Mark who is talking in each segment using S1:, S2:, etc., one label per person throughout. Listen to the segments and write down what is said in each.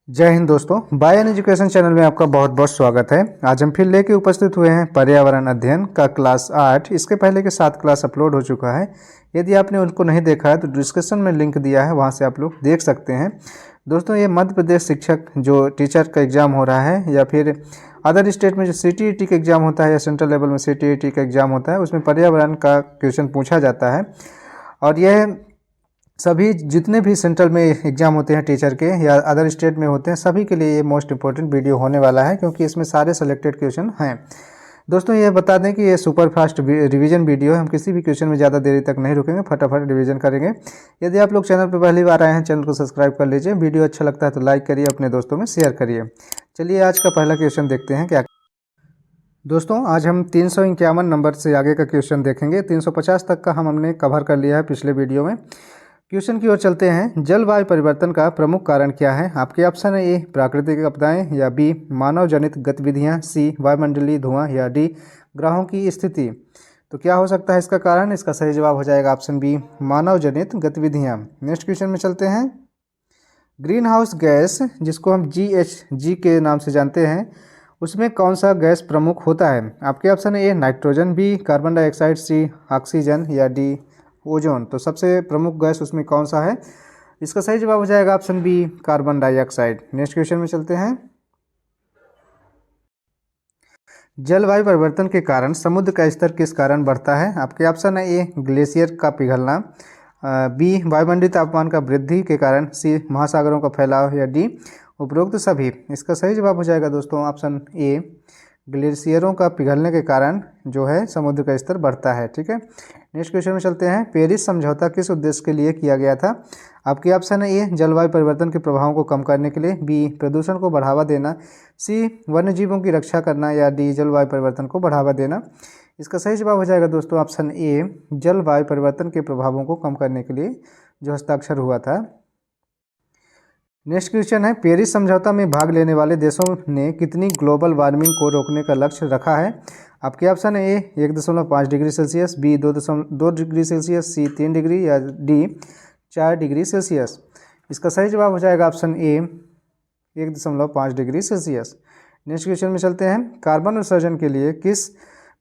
S1: जय हिंद दोस्तों, bye an education channel में आपका बहुत बहुत स्वागत है। आज हम फिर लेके उपस्थित हुए हैं पर्यावरण अध्ययन का क्लास 8। इसके पहले के 7 क्लास अपलोड हो चुका है। यदि आपने उनको नहीं देखा है तो डिस्क्रिप्शन में लिंक दिया है, वहां से आप लोग देख सकते हैं। दोस्तों, ये मध्य प्रदेश शिक्षक जो टीचर का एग्ज़ाम हो रहा है या फिर अदर स्टेट में जो CTET का एग्ज़ाम होता है या सेंट्रल लेवल में CTET का एग्ज़ाम होता है, उसमें पर्यावरण का क्वेश्चन पूछा जाता है। और यह सभी जितने भी सेंट्रल में एग्ज़ाम होते हैं टीचर के या अदर स्टेट में होते हैं, सभी के लिए ये मोस्ट इंपॉर्टेंट वीडियो होने वाला है, क्योंकि इसमें सारे सेलेक्टेड क्वेश्चन हैं। दोस्तों, ये बता दें कि ये सुपर फास्ट रिवीजन वीडियो है। हम किसी भी क्वेश्चन में ज़्यादा देरी तक नहीं रुकेंगे, फटाफट रिवीजन करेंगे। यदि आप लोग चैनल पर पहली बार आए हैं, चैनल को सब्सक्राइब कर लीजिए। वीडियो अच्छा लगता है तो लाइक करिए, अपने दोस्तों में शेयर करिए। चलिए आज का पहला क्वेश्चन देखते हैं क्या। दोस्तों, आज हम 351 नंबर से आगे का क्वेश्चन देखेंगे। 350 तक का हमने कवर कर लिया है पिछले वीडियो में। क्वेश्चन की ओर चलते हैं। जलवायु परिवर्तन का प्रमुख कारण क्या है? आपके ऑप्शन है ए प्राकृतिक आपदाएं, या बी मानव जनित गतिविधियां, सी वायुमंडलीय धुआं, या डी ग्रहों की स्थिति। तो क्या हो सकता है इसका कारण? इसका सही जवाब हो जाएगा ऑप्शन बी मानव जनित गतिविधियां। नेक्स्ट क्वेश्चन में चलते हैं। ग्रीन हाउस गैस, जिसको हम GHG के नाम से जानते हैं, उसमें कौन सा गैस प्रमुख होता है? आपके ऑप्शन है A nitrogen, B carbon dioxide, C oxygen, या डी ओजोन। तो सबसे प्रमुख गैस उसमें कौन सा है? इसका सही जवाब हो जाएगा option B carbon dioxide. Next question में चलते हैं। जलवायु परिवर्तन के कारण समुद्र का स्तर किस कारण बढ़ता है? आपके ऑप्शन है ए ग्लेशियर का पिघलना, बी वायुमंडलीय तापमान का वृद्धि के कारण, सी महासागरों का फैलाव, या डी उपरोक्त सभी। इसका सही जवाब हो जाएगा दोस्तों ऑप्शन ए ग्लेशियरों का पिघलने के कारण जो है समुद्र का स्तर बढ़ता है। ठीक है, नेक्स्ट क्वेश्चन में चलते हैं। पेरिस समझौता किस उद्देश्य के लिए किया गया था? आपके ऑप्शन है ए जलवायु परिवर्तन के प्रभावों को कम करने के लिए, बी प्रदूषण को बढ़ावा देना, सी वन्यजीवों की रक्षा करना, या डी जलवायु परिवर्तन को बढ़ावा देना। इसका सही जवाब हो जाएगा दोस्तों ऑप्शन ए जलवायु परिवर्तन के प्रभावों को कम करने के लिए जो हस्ताक्षर हुआ था। नेक्स्ट क्वेश्चन है। पेरिस समझौता में भाग लेने वाले देशों ने कितनी ग्लोबल वार्मिंग को रोकने का लक्ष्य रखा है? आपके ऑप्शन है A 1.5 degree Celsius, B 2 degree Celsius, C 3 degree, या डी 4 डिग्री सेल्सियस। इसका सही जवाब हो जाएगा option A 1.5 degree Celsius. Next question में चलते हैं। कार्बन उत्सर्जन के लिए किस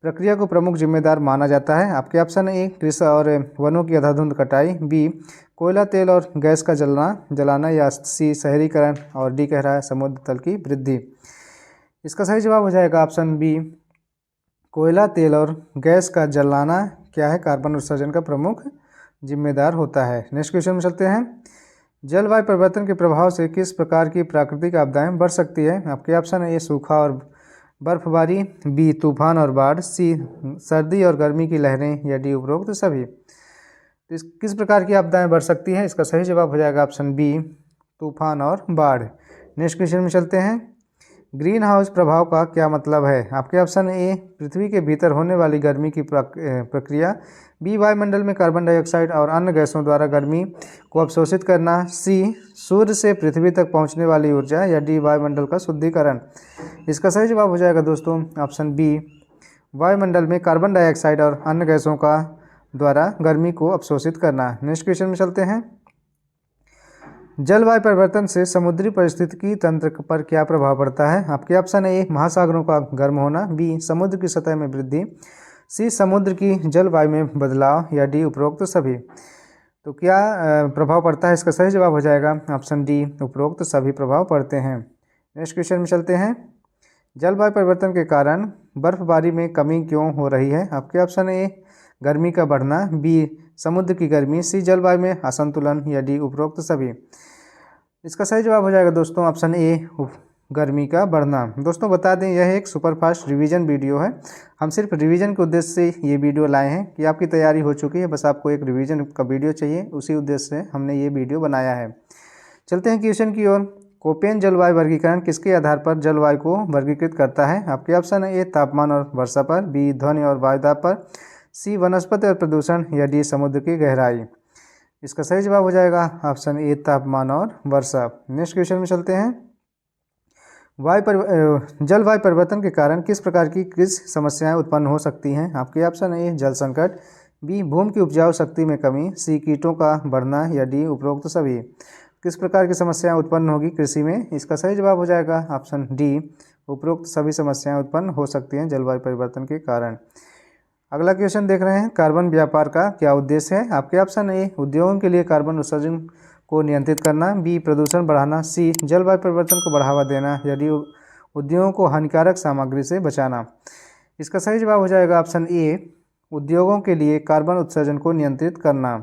S1: प्रक्रिया को प्रमुख जिम्मेदार माना जाता है? आपके ऑप्शन ए कृषि और वनों की अंधाधुंध कटाई, बी कोयला तेल और गैस का जलाना, या सी शहरीकरण, और डी कह रहा है समुद्र तल की वृद्धि। इसका सही जवाब हो जाएगा ऑप्शन बी कोयला तेल और गैस का जलाना क्या है कार्बन उत्सर्जन का प्रमुख जिम्मेदार होता है। नेक्स्ट क्वेश्चन में चलते हैं। जलवायु परिवर्तन के प्रभाव से किस प्रकार की प्राकृतिक आपदाएं बढ़ सकती है? आपके ऑप्शन है ए सूखा और बर्फबारी, बी तूफान और बाढ़, सी सर्दी और गर्मी की लहरें, या डी उपरोक्त सभी। तो किस प्रकार की आपदाएं बढ़ सकती हैं? इसका सही जवाब हो जाएगा ऑप्शन बी तूफान और बाढ़। नेक्स्ट क्वेश्चन में चलते हैं। ग्रीन हाउस प्रभाव का क्या मतलब है? आपके ऑप्शन ए पृथ्वी के भीतर होने वाली गर्मी की प्रक्रिया, बी वायुमंडल में कार्बन डाइऑक्साइड और अन्य गैसों द्वारा गर्मी को अवशोषित करना, सी सूर्य से पृथ्वी तक पहुंचने वाली ऊर्जा, या डी वायुमंडल का शुद्धिकरण। इसका सही जवाब हो जाएगा दोस्तों ऑप्शन बी वायुमंडल में कार्बन डाइऑक्साइड और अन्य गैसों का द्वारा गर्मी को अवशोषित करना। नेक्स्ट क्वेश्चन में चलते हैं। जलवायु परिवर्तन से समुद्री पारिस्थितिकी तंत्र पर क्या प्रभाव पड़ता है? आपके ऑप्शन है ए महासागरों का गर्म होना, बी समुद्र की सतह में वृद्धि, सी समुद्र की जलवायु में बदलाव, या डी उपरोक्त सभी। तो क्या प्रभाव पड़ता है? इसका सही जवाब हो जाएगा ऑप्शन डी उपरोक्त सभी प्रभाव पड़ते हैं। नेक्स्ट क्वेश्चन में चलते हैं। जलवायु परिवर्तन के कारण बर्फबारी में कमी क्यों हो रही है? आपके ऑप्शन है ए गर्मी का बढ़ना, बी समुद्र की गर्मी, सी जलवायु में असंतुलन, या डी उपरोक्त सभी। इसका सही जवाब हो जाएगा दोस्तों ऑप्शन ए गर्मी का बढ़ना। दोस्तों, बता दें यह एक सुपरफास्ट रिवीजन वीडियो है। हम सिर्फ रिवीजन के उद्देश्य से ये वीडियो लाए हैं कि आपकी तैयारी हो चुकी है, बस आपको एक रिवीजन का वीडियो चाहिए, उसी उद्देश्य से हमने ये वीडियो बनाया है। चलते हैं क्वेश्चन की ओर। कोपेन जलवायु वर्गीकरण किसके आधार पर जलवायु को वर्गीकृत करता है? आपके ऑप्शन है ए तापमान और वर्षा पर, बी ध्वनि और वायुदाब पर, सी वनस्पति और प्रदूषण, या डी समुद्र की गहराई। इसका सही जवाब हो जाएगा ऑप्शन ए तापमान और वर्षा। नेक्स्ट क्वेश्चन में चलते हैं। जलवायु परिवर्तन के कारण किस प्रकार की कृषि समस्याएं उत्पन्न हो सकती हैं? आपके ऑप्शन है ए जल संकट, बी भूमि की उपजाऊ शक्ति में कमी, सी कीटों का बढ़ना, या डी उपरोक्त सभी। किस प्रकार की समस्याएं उत्पन्न होगी कृषि में? इसका सही जवाब हो जाएगा ऑप्शन डी, उपरोक्त सभी समस्याएं उत्पन्न हो सकती हैं जलवायु परिवर्तन के कारण। अगला क्वेश्चन देख रहे हैं, कार्बन व्यापार का क्या उद्देश्य है? आपके ऑप्शन ए, उद्योगों के लिए कार्बन उत्सर्जन को नियंत्रित करना, बी, प्रदूषण बढ़ाना, सी, जलवायु परिवर्तन को बढ़ावा देना, या डी, उद्योगों को हानिकारक सामग्री से बचाना। इसका सही जवाब हो जाएगा ऑप्शन ए, उद्योगों के लिए कार्बन उत्सर्जन को नियंत्रित करना।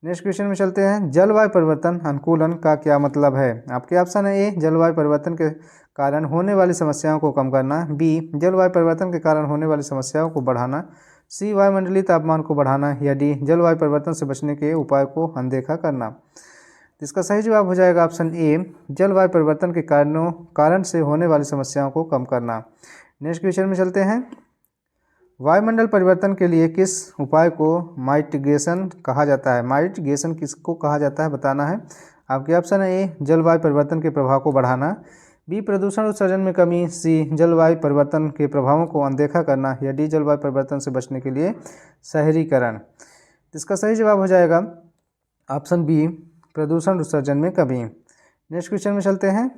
S1: नेक्स्ट क्वेश्चन में चलते हैं, जलवायु परिवर्तन अनुकूलन का क्या मतलब है? आपके ऑप्शन है ए, जलवायु परिवर्तन के कारण होने वाली समस्याओं को कम करना, बी, जलवायु परिवर्तन के कारण होने वाली समस्याओं को बढ़ाना, सी, वायुमंडलीय तापमान को बढ़ाना, या डी, जलवायु परिवर्तन से बचने के उपाय को अनदेखा करना। इसका सही जवाब हो जाएगा ऑप्शन ए, जलवायु परिवर्तन के कारण से होने वाली समस्याओं को कम करना। नेक्स्ट क्वेश्चन में चलते हैं, वायुमंडल परिवर्तन के लिए किस उपाय को माइटिगेशन कहा जाता है? माइटिगेशन किसको कहा जाता है बताना है। आपके ऑप्शन है ए, जलवायु परिवर्तन के प्रभाव को बढ़ाना, बी, प्रदूषण उत्सर्जन में कमी, सी, जलवायु परिवर्तन के प्रभावों को अनदेखा करना, या डी, जलवायु परिवर्तन से बचने के लिए शहरीकरण। इसका सही जवाब हो जाएगा ऑप्शन बी, प्रदूषण उत्सर्जन में कमी। नेक्स्ट क्वेश्चन में चलते हैं,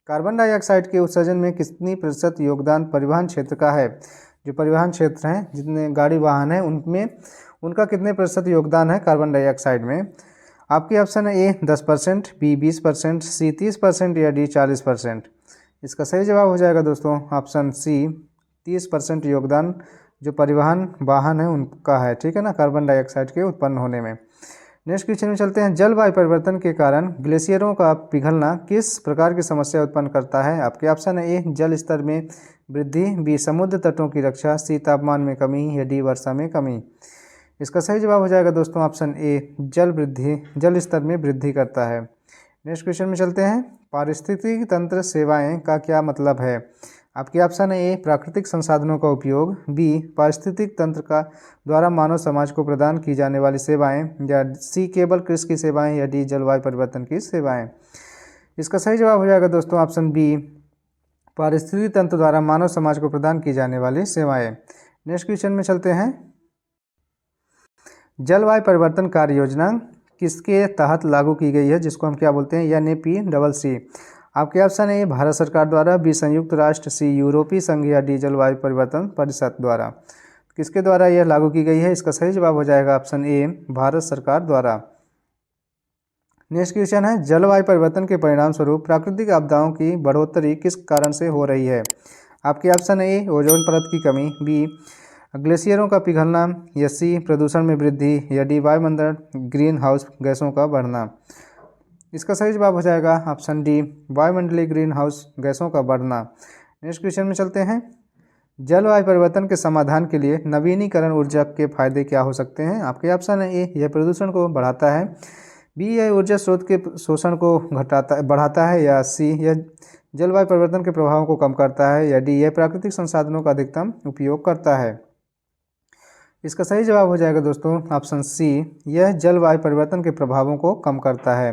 S1: कार्बन डाइऑक्साइड के उत्सर्जन में कितनी प्रतिशत योगदान परिवहन क्षेत्र का है? जो परिवहन क्षेत्र हैं, जितने गाड़ी वाहन हैं, उनमें उनका कितने प्रतिशत योगदान है कार्बन डाइऑक्साइड में? आपके ऑप्शन है ए, 10%, बी, 20%, सी, 30%, या डी, 40%। इसका सही जवाब हो जाएगा दोस्तों ऑप्शन सी, 30% योगदान जो परिवहन वाहन है उनका है, ठीक है ना, कार्बन डाइऑक्साइड के उत्पन्न होने में। नेक्स्ट क्वेश्चन में चलते हैं, जलवायु परिवर्तन के कारण ग्लेशियरों का पिघलना किस प्रकार की समस्या उत्पन्न करता है? आपके ऑप्शन है ए, जल स्तर में वृद्धि, बी, समुद्र तटों की रक्षा, सी, तापमान में कमी, या डी, वर्षा में कमी। इसका सही जवाब हो जाएगा दोस्तों ऑप्शन ए, जल स्तर में वृद्धि करता है। नेक्स्ट क्वेश्चन में चलते हैं, पारिस्थितिकी तंत्र सेवाएं का क्या मतलब है? आपके ऑप्शन है ए, प्राकृतिक संसाधनों का उपयोग, बी, पारिस्थितिक तंत्र का द्वारा मानव समाज को प्रदान की जाने वाली सेवाएं, या सी, केवल कृषि की सेवाएं, या डी, जलवायु परिवर्तन की सेवाएं। इसका सही जवाब हो जाएगा दोस्तों ऑप्शन बी, पारिस्थितिक तंत्र द्वारा मानव समाज को प्रदान की जाने वाली सेवाएं। नेक्स्ट क्वेश्चन में चलते हैं, जलवायु परिवर्तन कार्य योजना किसके तहत लागू की गई है, जिसको हम क्या बोलते हैं, NAPCC। आपके ऑप्शन है, भारत सरकार द्वारा, बी, संयुक्त राष्ट्र, सी, यूरोपीय संघ, या डी, जलवायु परिवर्तन परिषद द्वारा। किसके द्वारा यह लागू की गई है? इसका सही जवाब हो जाएगा ऑप्शन ए, भारत सरकार द्वारा। नेक्स्ट क्वेश्चन है, जलवायु परिवर्तन के परिणाम स्वरूप प्राकृतिक आपदाओं की बढ़ोतरी किस कारण से हो रही है? आपके ऑप्शन है ए, ओजोन परत की कमी, बी, ग्लेशियरों का पिघलना, या सी, प्रदूषण में वृद्धि, या डी, वायुमंडल ग्रीन हाउस गैसों का बढ़ना। इसका सही जवाब हो जाएगा ऑप्शन डी, वायुमंडलीय ग्रीन हाउस गैसों का बढ़ना। नेक्स्ट क्वेश्चन में चलते हैं, जलवायु परिवर्तन के समाधान के लिए नवीनीकरण ऊर्जा के फायदे क्या हो सकते हैं? आपके ऑप्शन है ए, यह प्रदूषण को बढ़ाता है, बी, यह ऊर्जा स्रोत के शोषण को बढ़ाता है, या सी, यह जलवायु परिवर्तन के प्रभावों को कम करता है, या डी, यह प्राकृतिक संसाधनों का अधिकतम उपयोग करता है। इसका सही जवाब हो जाएगा दोस्तों ऑप्शन सी, यह जलवायु परिवर्तन के प्रभावों को कम करता है।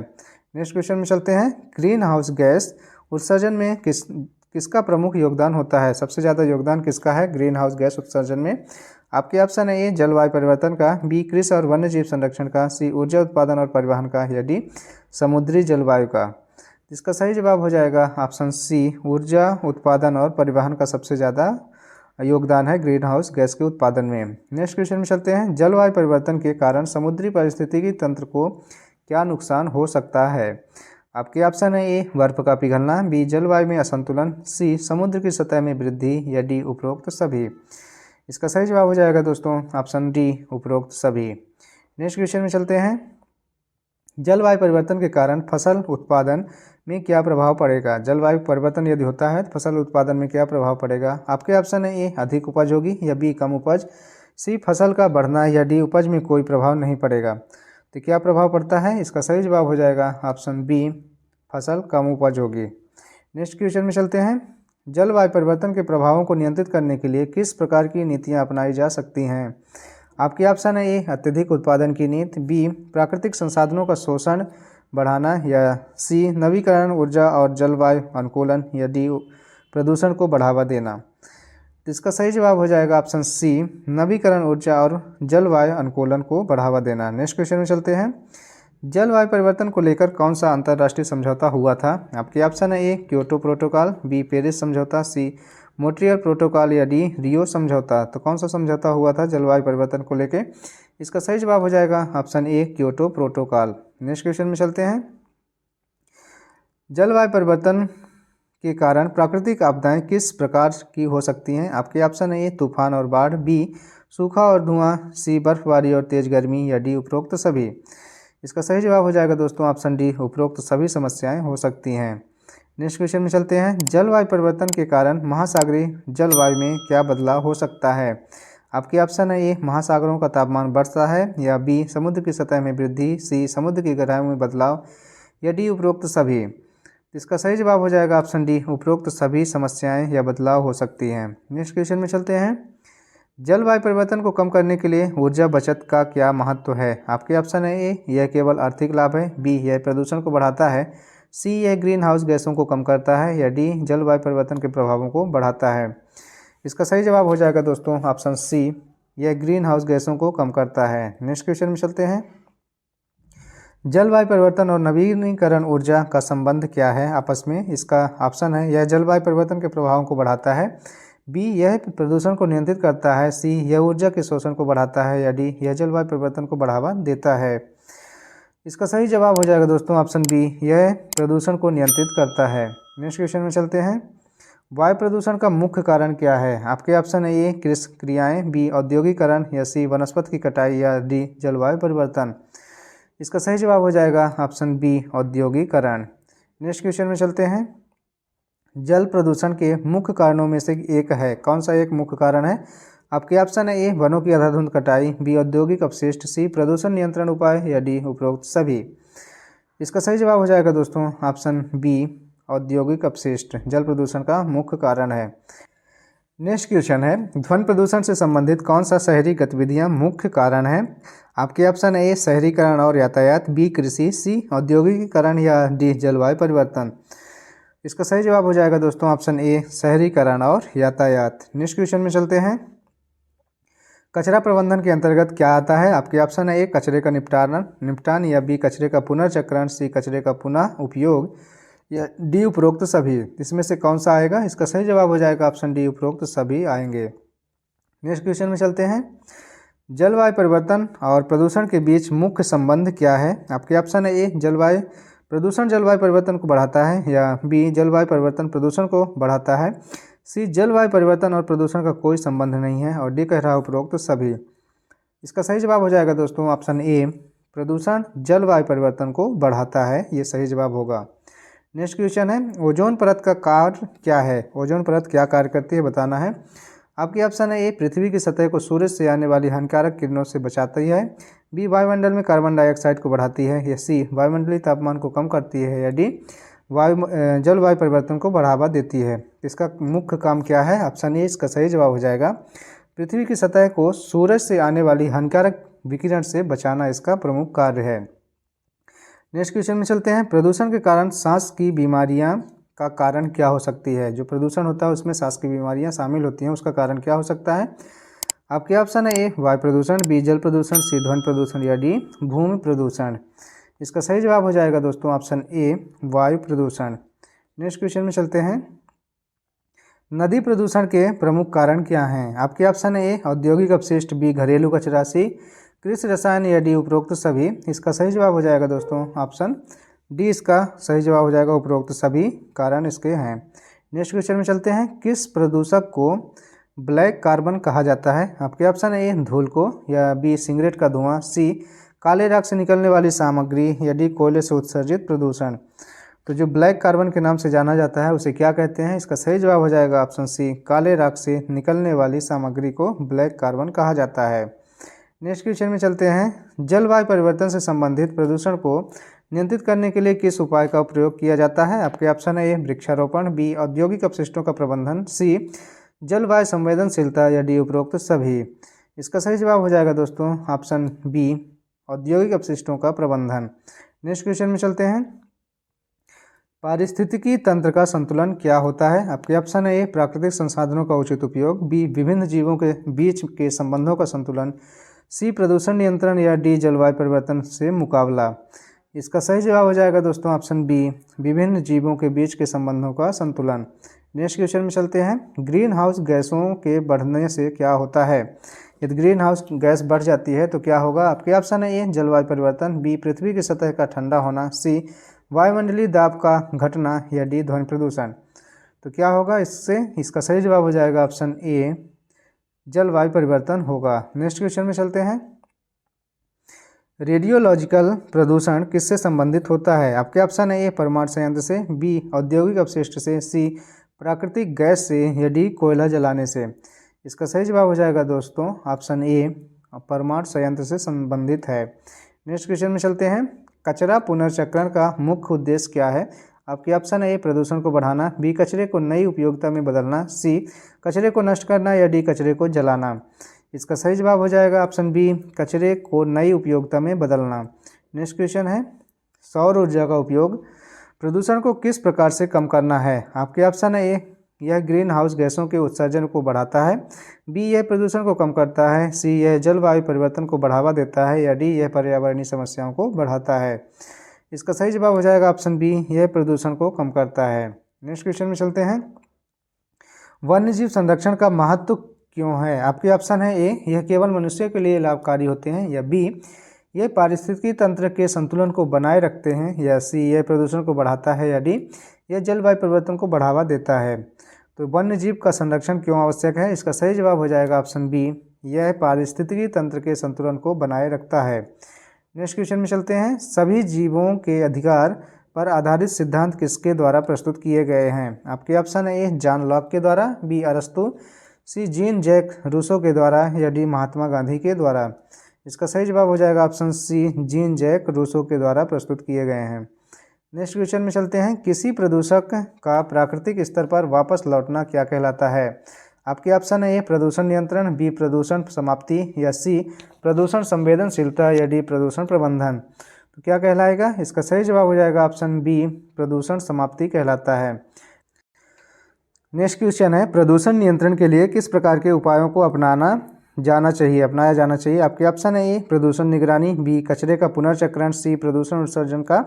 S1: नेक्स्ट क्वेश्चन में चलते हैं, ग्रीन हाउस गैस उत्सर्जन में किसका प्रमुख योगदान होता है? सबसे ज़्यादा योगदान किसका है ग्रीन हाउस गैस उत्सर्जन में? आपके ऑप्शन है ए, जलवायु परिवर्तन का, बी, कृषि और वन्यजीव संरक्षण का, सी, ऊर्जा उत्पादन और परिवहन का, या डी, समुद्री जलवायु का। इसका सही जवाब हो जाएगा ऑप्शन सी, ऊर्जा उत्पादन और परिवहन का सबसे ज़्यादा योगदान है ग्रीन हाउस गैस के उत्पादन में। नेक्स्ट क्वेश्चन में चलते हैं, जलवायु परिवर्तन के कारण समुद्री पारिस्थितिकी तंत्र को क्या नुकसान हो सकता है? आपके ऑप्शन है ए, बर्फ का पिघलना, बी, जलवायु में असंतुलन, सी, समुद्र की सतह में वृद्धि, या डी, उपरोक्त सभी। इसका सही जवाब हो जाएगा दोस्तों ऑप्शन डी, उपरोक्त सभी। नेक्स्ट क्वेश्चन में चलते हैं, जलवायु परिवर्तन के कारण फसल उत्पादन में क्या प्रभाव पड़ेगा? जलवायु परिवर्तन यदि होता है तो फसल उत्पादन में क्या प्रभाव पड़ेगा? आपके ऑप्शन है ए, अधिक उपज होगी, या बी, कम उपज, सी, फसल का बढ़ना, या डी, उपज में कोई प्रभाव नहीं पड़ेगा। तो क्या प्रभाव पड़ता है? इसका सही जवाब हो जाएगा ऑप्शन बी, फसल कम उपज होगी। नेक्स्ट क्वेश्चन में चलते हैं, जलवायु परिवर्तन के प्रभावों को नियंत्रित करने के लिए किस प्रकार की नीतियां अपनाई जा सकती हैं? आपके ऑप्शन है ए, अत्यधिक उत्पादन की नीति, बी, प्राकृतिक संसाधनों का शोषण बढ़ाना, या सी, नवीकरण ऊर्जा और जलवायु अनुकूलन, या डी, प्रदूषण को बढ़ावा देना। तो इसका सही जवाब हो जाएगा ऑप्शन सी, नवीकरण ऊर्जा और जलवायु अनुकूलन को बढ़ावा देना। नेक्स्ट क्वेश्चन में चलते हैं, जलवायु परिवर्तन को लेकर कौन सा अंतर्राष्ट्रीय समझौता हुआ था? आपके ऑप्शन है ए क्योटो प्रोटोकॉल, बी पेरिस समझौता, सी मॉन्ट्रियल प्रोटोकॉल या डी रियो समझौता। तो कौन सा समझौता हुआ था जलवायु परिवर्तन को लेकर? इसका सही जवाब हो जाएगा ऑप्शन ए क्योटो प्रोटोकॉल। नेक्स्ट क्वेश्चन में चलते हैं। जलवायु परिवर्तन के कारण प्राकृतिक आपदाएं किस प्रकार की हो सकती हैं? आपके ऑप्शन है ए तूफान और बाढ़, बी सूखा और धुआं, सी बर्फबारी और तेज गर्मी या डी उपरोक्त सभी। इसका सही जवाब हो जाएगा दोस्तों ऑप्शन डी उपरोक्त सभी समस्याएं हो सकती हैं। नेक्स्ट क्वेश्चन में चलते हैं। जलवायु परिवर्तन के कारण महासागरीय जलवायु में क्या बदलाव हो सकता है? आपके ऑप्शन है ए महासागरों का तापमान बढ़ता है, या बी समुद्र की सतह में वृद्धि, सी समुद्र की गहराई में बदलाव या डी उपरोक्त सभी। इसका सही जवाब हो जाएगा ऑप्शन डी उपरोक्त सभी समस्याएं या बदलाव हो सकती हैं। नेक्स्ट क्वेश्चन में चलते हैं। जलवायु परिवर्तन को कम करने के लिए ऊर्जा बचत का क्या महत्व है? आपके ऑप्शन है ए यह केवल आर्थिक लाभ है, बी यह प्रदूषण को बढ़ाता है, सी यह ग्रीन हाउस गैसों को कम करता है या डी जलवायु परिवर्तन के प्रभावों को बढ़ाता है। इसका सही जवाब हो जाएगा दोस्तों ऑप्शन सी यह ग्रीन हाउस गैसों को कम करता है। नेक्स्ट क्वेश्चन में चलते हैं। जलवायु परिवर्तन और नवीनीकरण ऊर्जा का संबंध क्या है आपस में? इसका ऑप्शन है यह जलवायु परिवर्तन के प्रभावों को बढ़ाता है, बी यह प्रदूषण को नियंत्रित करता है, सी यह ऊर्जा के शोषण को बढ़ाता है या डी यह जलवायु परिवर्तन को बढ़ावा देता है। इसका सही जवाब हो जाएगा दोस्तों ऑप्शन बी यह प्रदूषण को नियंत्रित करता है। नेक्स्ट क्वेश्चन में चलते हैं। वायु प्रदूषण का मुख्य कारण क्या है? आपके ऑप्शन है ए कृषि क्रियाएं, बी औद्योगिकरण या सी वनस्पति की कटाई या डी जलवायु परिवर्तन। इसका सही जवाब हो जाएगा ऑप्शन बी औद्योगिकरण। नेक्स्ट क्वेश्चन में चलते हैं। जल प्रदूषण के मुख्य कारणों में से एक है, कौन सा एक मुख्य कारण है? आपके ऑप्शन है ए वनों की अंधाधुंध कटाई, बी औद्योगिक अपशिष्ट, सी प्रदूषण नियंत्रण उपाय या डी उपरोक्त सभी। इसका सही जवाब हो जाएगा दोस्तों ऑप्शन बी औद्योगिक अपशिष्ट जल प्रदूषण का मुख्य कारण है। नेक्स्ट क्वेश्चन है। ध्वनि प्रदूषण से संबंधित कौन सा शहरी गतिविधियां मुख्य कारण है? आपके ऑप्शन है ए शहरीकरण और यातायात, बी कृषि, सी औद्योगिकीकरण या डी जलवायु परिवर्तन। इसका सही जवाब हो जाएगा दोस्तों ऑप्शन ए शहरीकरण और यातायात। नेक्स्ट क्वेश्चन में चलते हैं। कचरा प्रबंधन के अंतर्गत क्या आता है? आपके ऑप्शन है ए कचरे का निपटान या बी कचरे का पुनर्चक्रण, सी कचरे का पुनः उपयोग या डी उपरोक्त सभी। इसमें से कौन सा आएगा? इसका सही जवाब हो जाएगा ऑप्शन डी उपरोक्त सभी आएंगे। नेक्स्ट क्वेश्चन में चलते हैं। जलवायु परिवर्तन और प्रदूषण के बीच मुख्य संबंध क्या है? आपके ऑप्शन है ए जलवायु प्रदूषण जलवायु परिवर्तन को बढ़ाता है, या बी जलवायु परिवर्तन प्रदूषण को बढ़ाता है, सी जलवायु परिवर्तन और प्रदूषण का कोई संबंध नहीं है और डी कह रहा है उपरोक्त सभी। इसका सही जवाब हो जाएगा दोस्तों ऑप्शन ए प्रदूषण जलवायु परिवर्तन को बढ़ाता है, ये सही जवाब होगा। नेक्स्ट क्वेश्चन है। ओजोन परत का कार्य क्या है? ओजोन परत क्या कार्य करती है बताना है। आपके ऑप्शन है ए पृथ्वी की सतह को सूरज से आने वाली हानिकारक किरणों से बचाती है, बी वायुमंडल में कार्बन डाइऑक्साइड को बढ़ाती है, या सी वायुमंडलीय तापमान को कम करती है या डी जलवायु परिवर्तन को बढ़ावा देती है। इसका मुख्य काम क्या है? ऑप्शन ए इसका सही जवाब हो जाएगा पृथ्वी की सतह को सूरज से आने वाली हानिकारक विकिरण से बचाना इसका प्रमुख कार्य है। नेक्स्ट क्वेश्चन में चलते हैं। प्रदूषण के कारण सांस की बीमारियां का कारण क्या हो सकती है? जो प्रदूषण होता है उसमें सांस की बीमारियां शामिल होती हैं, उसका कारण क्या हो सकता है? आपके ऑप्शन है ए वायु प्रदूषण, बी जल प्रदूषण, सी ध्वनि प्रदूषण या डी भूमि प्रदूषण। इसका सही जवाब हो जाएगा दोस्तों ऑप्शन ए वायु प्रदूषण। नेक्स्ट क्वेश्चन में चलते हैं। नदी प्रदूषण के प्रमुख कारण क्या हैं? आपके ऑप्शन है ए औद्योगिक अपशिष्ट, बी घरेलू कचरा, सी कृषि रसायन या डी उपरोक्त सभी। इसका सही जवाब हो जाएगा दोस्तों ऑप्शन डी इसका सही जवाब हो जाएगा उपरोक्त सभी कारण इसके हैं। नेक्स्ट क्वेश्चन में चलते हैं। किस प्रदूषक को ब्लैक कार्बन कहा जाता है? आपके ऑप्शन है ए धूल को, या बी सिगरेट का धुआं, सी काले राख से निकलने वाली सामग्री या डी कोयले से उत्सर्जित प्रदूषण। तो जो ब्लैक कार्बन के नाम से जाना जाता है उसे क्या कहते हैं? इसका सही जवाब हो जाएगा ऑप्शन सी काले राख से निकलने वाली सामग्री को ब्लैक कार्बन कहा जाता है। नेक्स्ट क्वेश्चन में चलते हैं। जलवायु परिवर्तन से संबंधित प्रदूषण को नियंत्रित करने के लिए किस उपाय का प्रयोग किया जाता है? आपके ऑप्शन है ए वृक्षारोपण, बी औद्योगिक अपशिष्टों का प्रबंधन, सी जलवायु संवेदनशीलता या डी उपरोक्त सभी। इसका सही जवाब हो जाएगा दोस्तों ऑप्शन बी औद्योगिक अपशिष्टों का प्रबंधन। नेक्स्ट क्वेश्चन में चलते हैं। पारिस्थितिकी तंत्र का संतुलन क्या होता है? आपके ऑप्शन है ए प्राकृतिक संसाधनों का उचित उपयोग, बी विभिन्न जीवों के बीच के संबंधों का संतुलन, सी प्रदूषण नियंत्रण या डी जलवायु परिवर्तन से मुकाबला। इसका सही जवाब हो जाएगा दोस्तों ऑप्शन बी, विभिन्न जीवों के बीच के संबंधों का संतुलन। नेक्स्ट क्वेश्चन में चलते हैं। ग्रीन हाउस गैसों के बढ़ने से क्या होता है? यदि ग्रीन हाउस गैस बढ़ जाती है तो क्या होगा? आपके ऑप्शन है ए जलवायु परिवर्तन, बी पृथ्वी की सतह का ठंडा होना, सी वायुमंडलीय दाब का घटना या डी ध्वनि प्रदूषण। तो क्या होगा इससे? इसका सही जवाब हो जाएगा ऑप्शन ए, जलवायु परिवर्तन होगा। नेक्स्ट क्वेश्चन में चलते हैं। रेडियोलॉजिकल प्रदूषण किससे संबंधित होता है? आपके ऑप्शन है ए परमाणु संयंत्र से, बी औद्योगिक अपशिष्ट से, सी प्राकृतिक गैस से या डी कोयला जलाने से। इसका सही जवाब हो जाएगा दोस्तों ऑप्शन ए, परमाणु संयंत्र से संबंधित है। नेक्स्ट क्वेश्चन में चलते हैं। कचरा पुनर्चक्रण का मुख्य उद्देश्य क्या है? आपके ऑप्शन है ए प्रदूषण को बढ़ाना, बी कचरे को नई उपयोगिता में बदलना, सी कचरे को नष्ट करना या डी कचरे को जलाना। इसका सही जवाब हो जाएगा ऑप्शन बी, कचरे को नई उपयोगिता में बदलना। नेक्स्ट क्वेश्चन है। सौर ऊर्जा का उपयोग प्रदूषण को किस प्रकार से कम करना है? आपके ऑप्शन है ए यह ग्रीन हाउस गैसों के उत्सर्जन को बढ़ाता है, बी यह प्रदूषण को कम करता है, सी यह जलवायु परिवर्तन को बढ़ावा देता है या डी यह पर्यावरणीय समस्याओं को बढ़ाता है। इसका सही जवाब हो जाएगा ऑप्शन बी, यह प्रदूषण को कम करता है। नेक्स्ट क्वेश्चन में चलते हैं। वन्यजीव संरक्षण का महत्व क्यों है? आपके ऑप्शन है ए यह केवल मनुष्य के लिए लाभकारी होते हैं, या बी ये पारिस्थितिकी तंत्र के संतुलन को बनाए रखते हैं, या सी यह प्रदूषण को बढ़ाता है, या डी यह जलवायु परिवर्तन को बढ़ावा देता है। तो वन्य जीव का संरक्षण क्यों आवश्यक है? इसका सही जवाब हो जाएगा ऑप्शन बी, यह पारिस्थितिकी तंत्र के संतुलन को बनाए रखता है। नेक्स्ट क्वेश्चन में चलते हैं। सभी जीवों के अधिकार पर आधारित सिद्धांत किसके द्वारा प्रस्तुत किए गए हैं? आपके ऑप्शन है ए जॉन लॉक के द्वारा, बी अरस्तु, सी जीन जैक रूसो के द्वारा या डी महात्मा गांधी के द्वारा। इसका सही जवाब हो जाएगा option C, Jean Jacques Rousseau के द्वारा प्रस्तुत किए गए हैं। नेक्स्ट क्वेश्चन में चलते हैं। किसी प्रदूषक का प्राकृतिक स्तर पर वापस लौटना क्या कहलाता है? आपके ऑप्शन है ए प्रदूषण नियंत्रण, बी प्रदूषण समाप्ति, या सी प्रदूषण संवेदनशीलता या डी प्रदूषण प्रबंधन। तो क्या कहलाएगा? इसका सही जवाब हो जाएगा ऑप्शन बी, प्रदूषण समाप्ति कहलाता है। नेक्स्ट क्वेश्चन है। प्रदूषण नियंत्रण के लिए किस प्रकार के उपायों को अपनाया जाना चाहिए? आपके ऑप्शन है ए प्रदूषण निगरानी, बी कचरे का पुनर्चक्रण, सी प्रदूषण उत्सर्जन का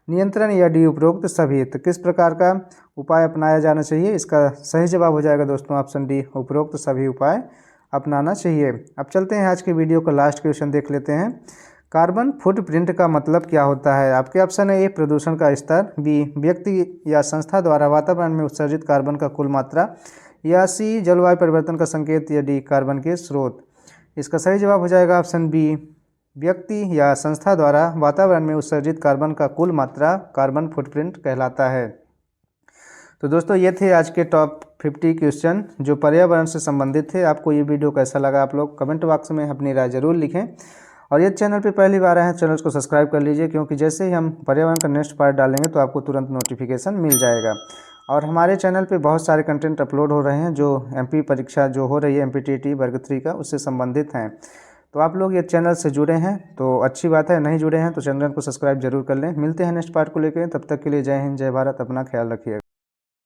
S1: नियंत्रण या डी उपरोक्त सभी। तो किस प्रकार का उपाय अपनाया जाना चाहिए? इसका सही जवाब हो जाएगा दोस्तों ऑप्शन डी, उपरोक्त सभी उपाय अपनाना चाहिए। अब चलते हैं आज के वीडियो का लास्ट क्वेश्चन देख लेते हैं। कार्बन फुटप्रिंट का मतलब क्या होता है? आपके ऑप्शन है ए प्रदूषण का स्तर, बी व्यक्ति या संस्था द्वारा वातावरण में उत्सर्जित कार्बन का कुल मात्रा, या सी जलवायु परिवर्तन का संकेत, या डी कार्बन के स्रोत। इसका सही जवाब हो जाएगा ऑप्शन बी, व्यक्ति या संस्था द्वारा वातावरण में उत्सर्जित कार्बन का कुल मात्रा कार्बन फुटप्रिंट कहलाता है। तो दोस्तों ये थे आज के टॉप 50 क्वेश्चन जो पर्यावरण से संबंधित थे। आपको ये वीडियो कैसा लगा आप लोग कमेंट बॉक्स में अपनी राय जरूर लिखें, और ये चैनल पे पहली बार आए हैं चैनल को सब्सक्राइब कर लीजिए, क्योंकि जैसे ही हम पर्यावरण का नेक्स्ट पार्ट डालेंगे तो आपको तुरंत नोटिफिकेशन मिल जाएगा। और हमारे चैनल पे बहुत सारे कंटेंट अपलोड हो रहे हैं जो एमपी परीक्षा जो हो रही है एमपीटीटी वर्ग 3 का, उससे संबंधित हैं। तो आप लोग ये चैनल से जुड़े हैं तो अच्छी बात है, नहीं जुड़े हैं तो चैनल को सब्सक्राइब जरूर कर लें। मिलते हैं नेक्स्ट पार्ट को लेकर, तब तक के लिए जय हिंद जय भारत, अपना ख्याल रखिएगा।